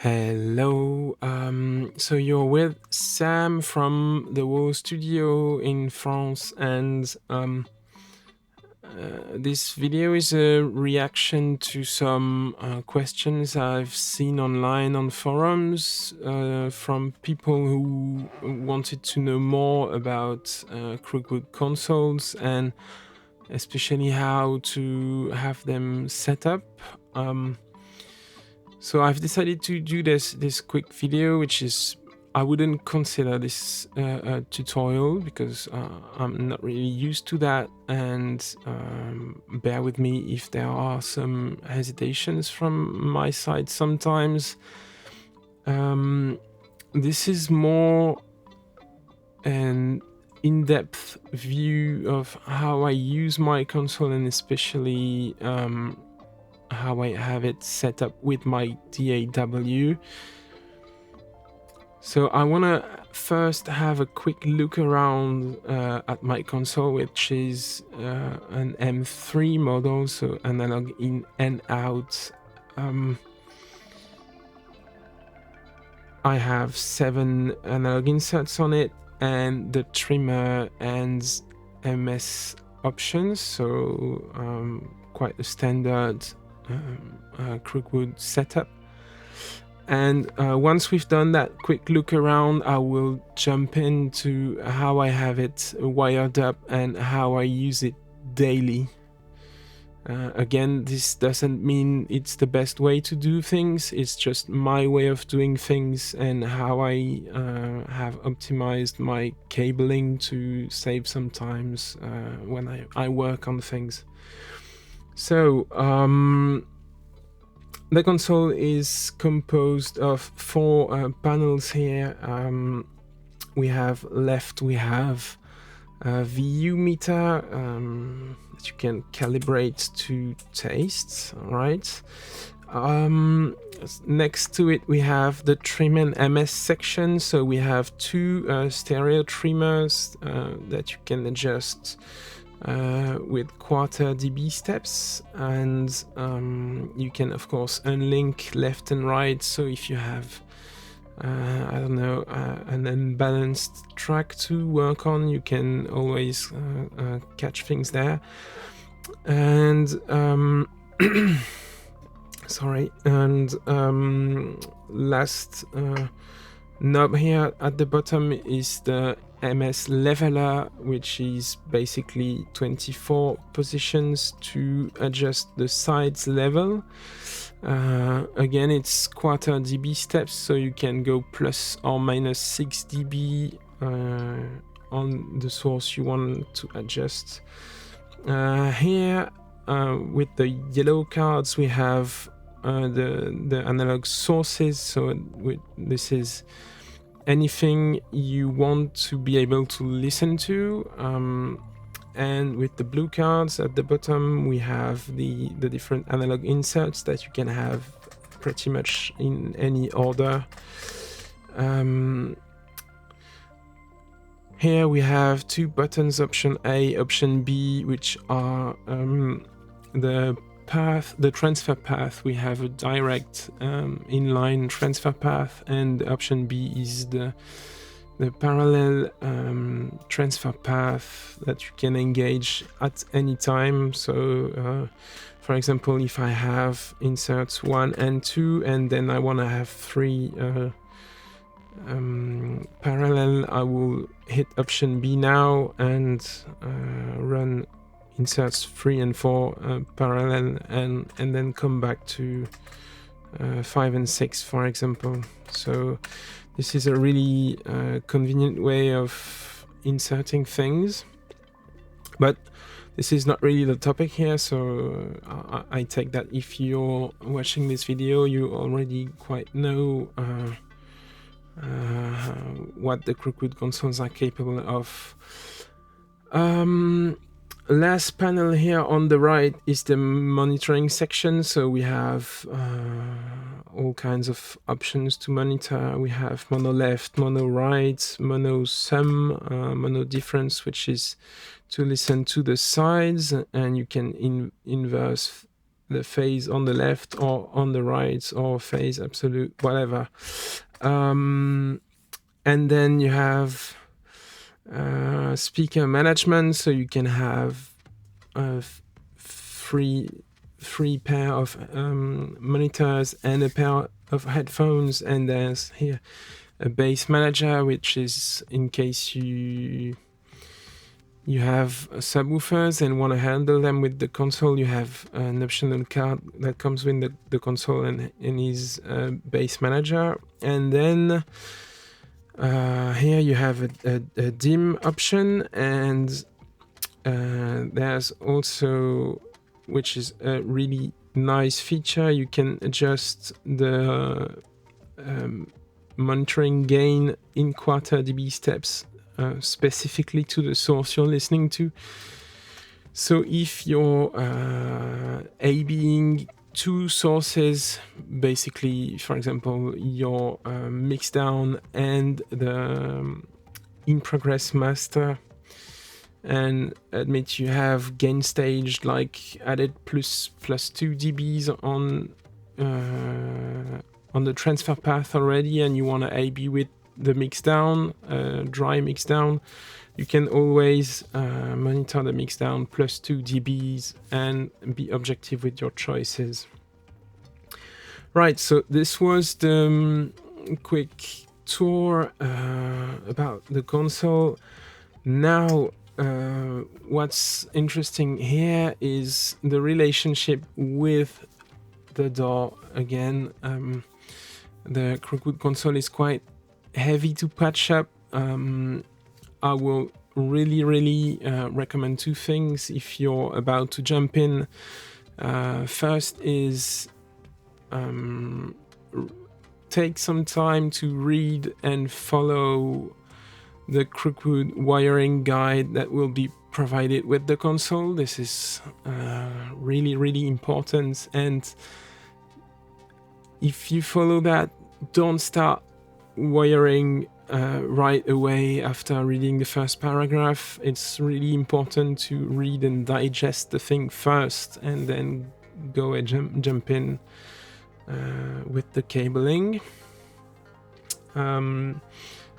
Hello. So you're with Sam from the Wo Studio in France, and this video is a reaction to some questions I've seen online on forums from people who wanted to know more about Crookwood consoles and especially how to have them set up. So I've decided to do this quick video, which is, I wouldn't consider this a tutorial because I'm not really used to that, and bear with me if there are some hesitations from my side sometimes. This is more an in-depth view of how I use my console, and especially how I have it set up with my DAW. So I want to first have a quick look around at my console, which is an M3 model, so analog in and out. I have 7 analog inserts on it, and the trimmer and MS options, so quite a standard Crookwood setup. And once we've done that quick look around, I will jump into how I have it wired up and how I use it daily. Again, this doesn't mean it's the best way to do things, it's just my way of doing things and how I have optimized my cabling to save some times when I work on things. So, the console is composed of 4 panels here. We have a VU meter that you can calibrate to taste, right? Next to it, we have the trim and MS section. So we have 2 stereo trimmers that you can adjust with 1/4 dB steps, and you can of course unlink left and right, so if you have I don't know, an unbalanced track to work on, you can always catch things there. And sorry, and last knob here at the bottom is the MS leveler, which is basically 24 positions to adjust the sides level. Again, it's 1/4 dB steps, so you can go plus or minus 6 dB on the source you want to adjust. Here, with the yellow cards, we have the analog sources. So this is anything you want to be able to listen to, and with the blue cards at the bottom, we have the different analog inserts that you can have pretty much in any order. Here we have 2 buttons, option A, option B, which are the transfer path. We have a direct inline transfer path, and option B is the parallel transfer path that you can engage at any time. So for example, if I have inserts 1 and 2 and then I want to have 3 parallel, I will hit option B now and run inserts 3 and 4 parallel, and then come back to 5 and 6, for example. So this is a really convenient way of inserting things, but this is not really the topic here, so I take that if you're watching this video, you already quite know what the Crookwood consoles are capable of. Last panel here on the right is the monitoring section. So we have all kinds of options to monitor. We have mono left, mono right, mono sum, mono difference, which is to listen to the sides, and you can inverse the phase on the left or on the right, or phase absolute, whatever. And then you have speaker management, so you can have three pair of monitors and a pair of headphones, and there's here a bass manager, which is in case you have subwoofers and want to handle them with the console. You have an optional card that comes with the console and is bass manager. And then here you have a dim option, and there's also, which is a really nice feature, you can adjust the monitoring gain in quarter dB steps specifically to the source you're listening to. So if you're A/Bing two sources, basically, for example, your mixdown and the in-progress master, and admit you have gain stage like added plus 2 dBs on the transfer path already, and you want to A/B with the mixdown, dry mixdown, you can always monitor the mixdown plus 2 dBs and be objective with your choices. Right, so this was the quick tour about the console. Now, what's interesting here is the relationship with the DAW. Again, the Crookwood console is quite heavy to patch up. I will really recommend two things if you're about to jump in. First is take some time to read and follow the Crookwood wiring guide that will be provided with the console. This is really important, and if you follow that, don't start wiring right away after reading the first paragraph. It's really important to read and digest the thing first, and then go and jump in with the cabling.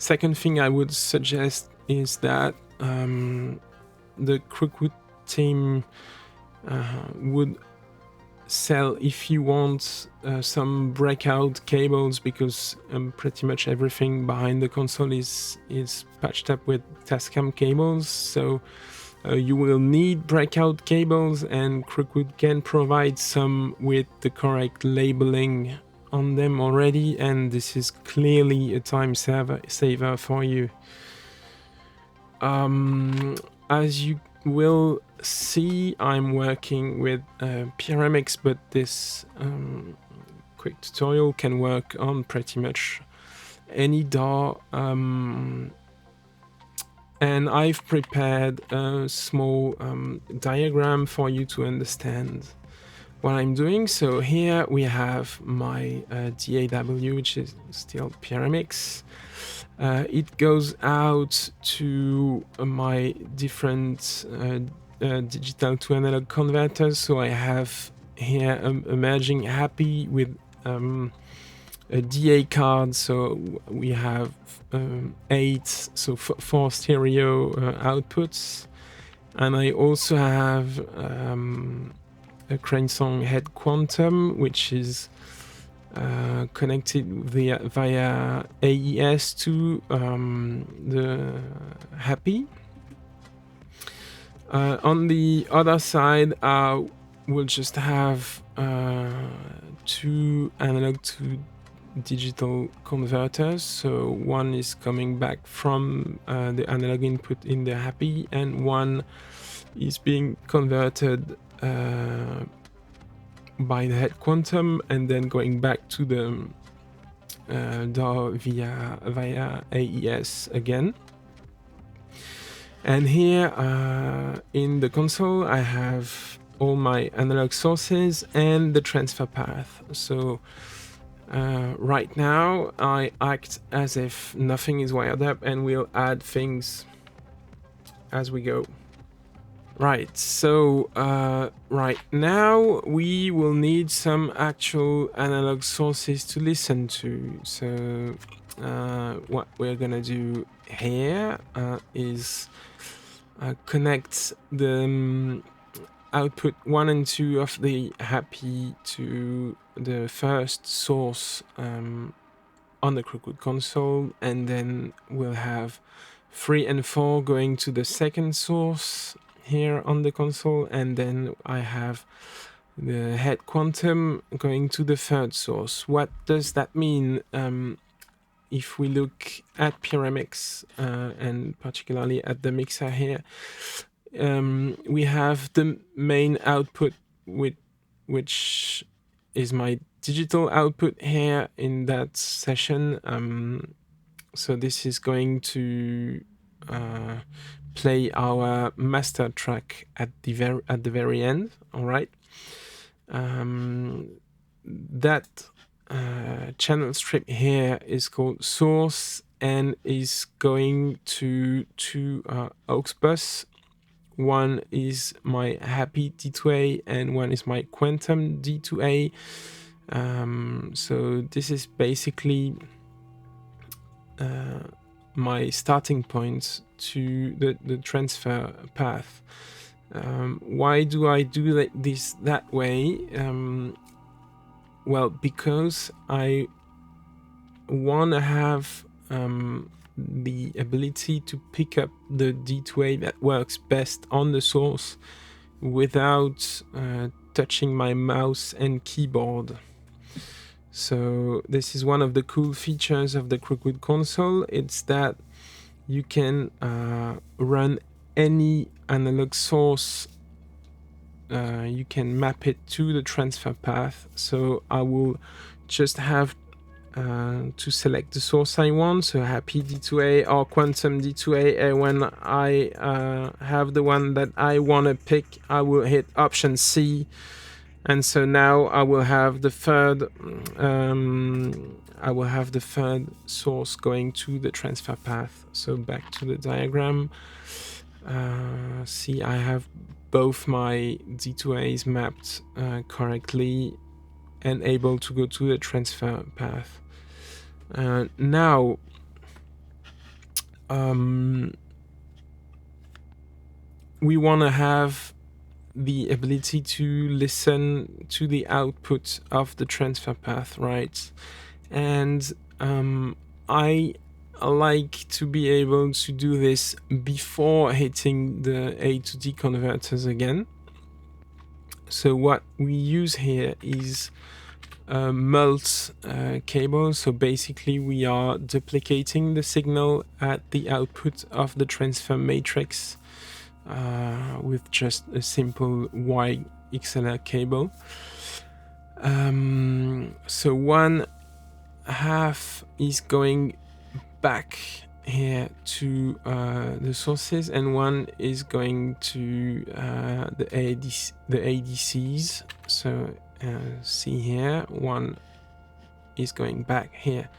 Second thing I would suggest is that the Crookwood team would sell, if you want, some breakout cables, because pretty much everything behind the console is patched up with Tascam cables, so you will need breakout cables, and Crookwood can provide some with the correct labeling on them already, and this is clearly a time saver for you. As you will see, I'm working with PRMX, but this quick tutorial can work on pretty much any DAW, and I've prepared a small diagram for you to understand what I'm doing. So here we have my DAW, which is still PRMX. It goes out to my different digital to analog converters. So I have here emerging happy with a DA card. So we have 8, so 4 stereo outputs, and I also have a Cranesong head quantum, which is connected via AES to the happy. On the other side, we'll just have 2 analog to digital converters. So one is coming back from the analog input in the happy, and one is being converted by the head quantum, and then going back to the DAW via AES again. And here in the console, I have all my analog sources and the transfer path. So right now I act as if nothing is wired up, and we'll add things as we go. Right, so right now we will need some actual analog sources to listen to. So what we're gonna do here is connect the output 1 and 2 of the happy to the first source on the Crookwood console, and then we'll have 3 and 4 going to the second source here on the console, and then I have the head quantum going to the third source. What does that mean? If we look at PRMX and particularly at the mixer here, we have the main output which is my digital output here in that session. So this is going to play our master track at the very end. All right. That channel strip here is called source and is going to two aux bus. One is my happy D2A and one is my quantum D2A. So this is basically my starting point to the transfer path. Why do I do this that way? Well, because I want to have the ability to pick up the D2A that works best on the source without touching my mouse and keyboard. So this is one of the cool features of the Crookwood console. It's that you can run any analog source. You can map it to the transfer path. So I will just have to select the source I want, so happy D2A or quantum D2A, and when I have the one that I want to pick, I will hit option C, and so now I will have the third source going to the transfer path. So back to the diagram. See, I have both my D2As mapped correctly and able to go to the transfer path. Now, we want to have the ability to listen to the output of the transfer path, right? And I like to be able to do this before hitting the A to D converters again. So what we use here is a mult cable. So basically we are duplicating the signal at the output of the transfer matrix with just a simple Y XLR cable. So one half is going back here to the sources, and one is going to the ADCs. So see here, one is going back here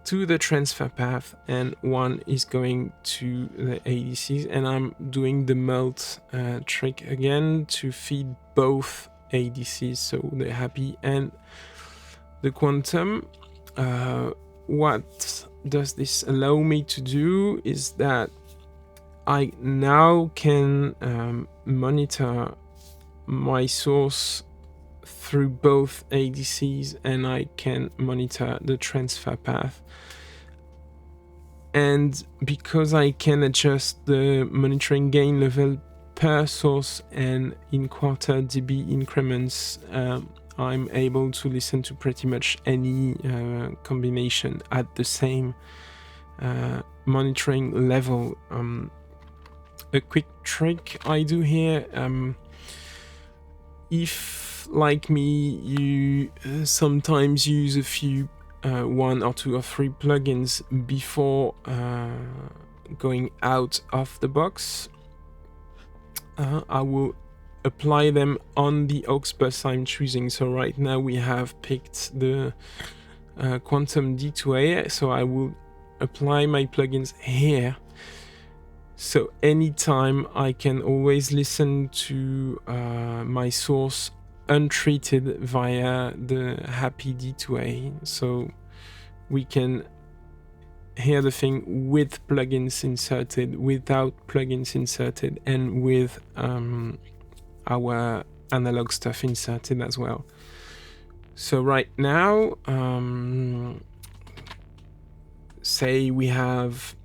to the transfer path and one is going to the ADCs, and I'm doing the mult trick again to feed both ADCs, so the happy and the quantum. What does this allow me to do is that I now can monitor my source through both ADCs, and I can monitor the transfer path. And because I can adjust the monitoring gain level per source and in quarter dB increments, I'm able to listen to pretty much any combination at the same monitoring level. A quick trick I do here, if like me you sometimes use a few 1 or 2 or 3 plugins before going out of the box, I will apply them on the aux bus I'm choosing. So right now we have picked the quantum D2A, so I will apply my plugins here. So anytime I can always listen to my source untreated via the Happy D2A. So we can hear the thing with plugins inserted, without plugins inserted, and with our analog stuff inserted as well. So right now, say we have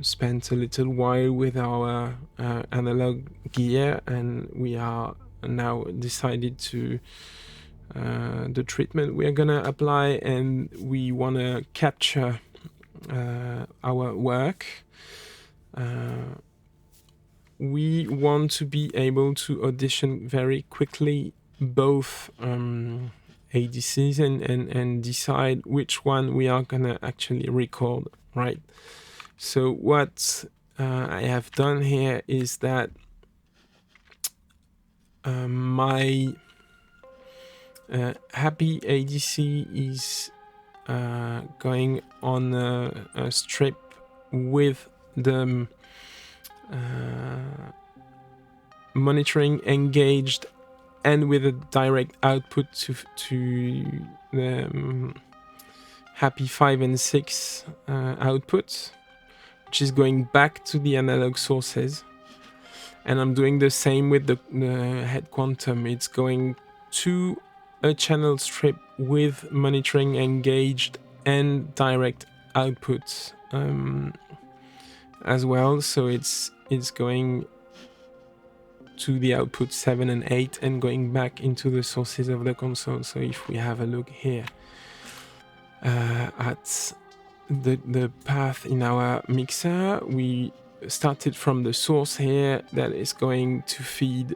spent a little while with our analog gear, and we are now decided to the treatment we're gonna apply, and we want to capture our work. We want to be able to audition very quickly both ADCs and decide which one we are gonna actually record, right? So what I have done here is that my Happy ADC is going on a strip with the monitoring engaged and with a direct output to the Happy 5 and 6 outputs, which is going back to the analog sources. And I'm doing the same with the head quantum. It's going to a channel strip with monitoring engaged and direct outputs as well. So it's going to the output 7 and 8 and going back into the sources of the console. So if we have a look here at the path in our mixer, we started from the source here that is going to feed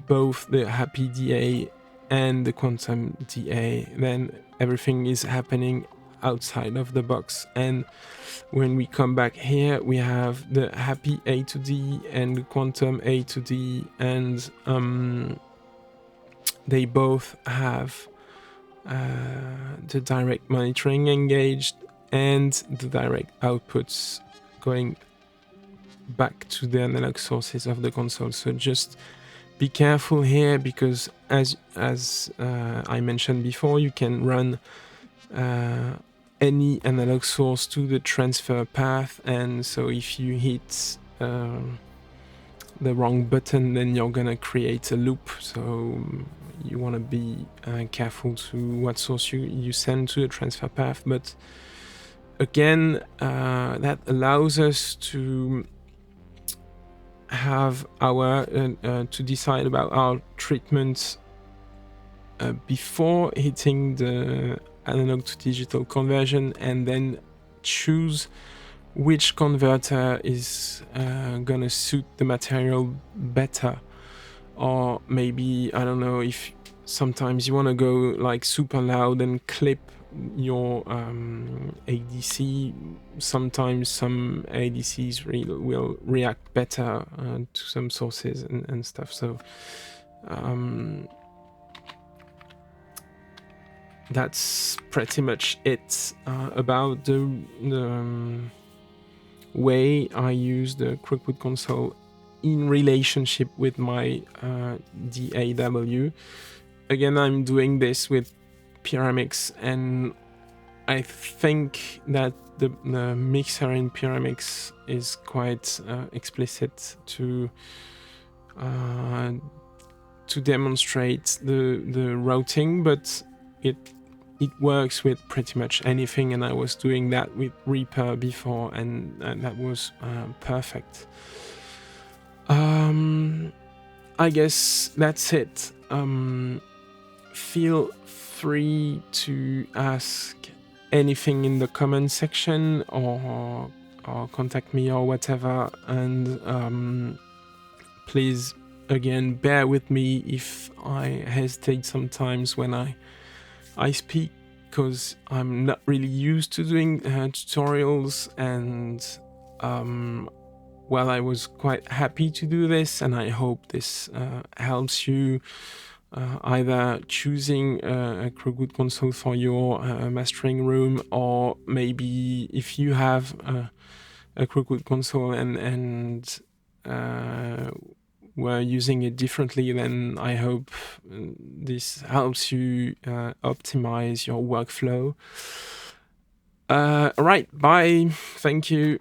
both the Happy DA and the Quantum DA. Then everything is happening outside of the box, and when we come back here, we have the Happy A to D and the Quantum A to D, and they both have the direct monitoring engaged and the direct outputs going back to the analog sources of the console. So just be careful here, because as I mentioned before, you can run any analog source to the transfer path, and so if you hit the wrong button, then you're gonna create a loop. So you want to be careful to what source you send to the transfer path. But again, that allows us to have our to decide about our treatment before hitting the analog to digital conversion, and then choose which converter is gonna suit the material better. Or maybe, I don't know, if sometimes you want to go like super loud and clip your ADC. Sometimes some ADCs will react better to some sources and stuff. So that's pretty much it about the way I use the Crookwood console in relationship with my DAW. Again, I'm doing this with Pyramix, and I think that the mixer in Pyramix is quite explicit to demonstrate the routing, but it works with pretty much anything, and I was doing that with Reaper before, and that was perfect. I guess that's it. Feel free to ask anything in the comment section, or contact me or whatever, and please, again, bear with me if I hesitate sometimes when I speak, because I'm not really used to doing tutorials, and well, I was quite happy to do this, and I hope this helps you either choosing a Crookwood console for your mastering room, or maybe if you have a Crookwood console and were using it differently, then I hope this helps you optimize your workflow. All right, bye. Thank you.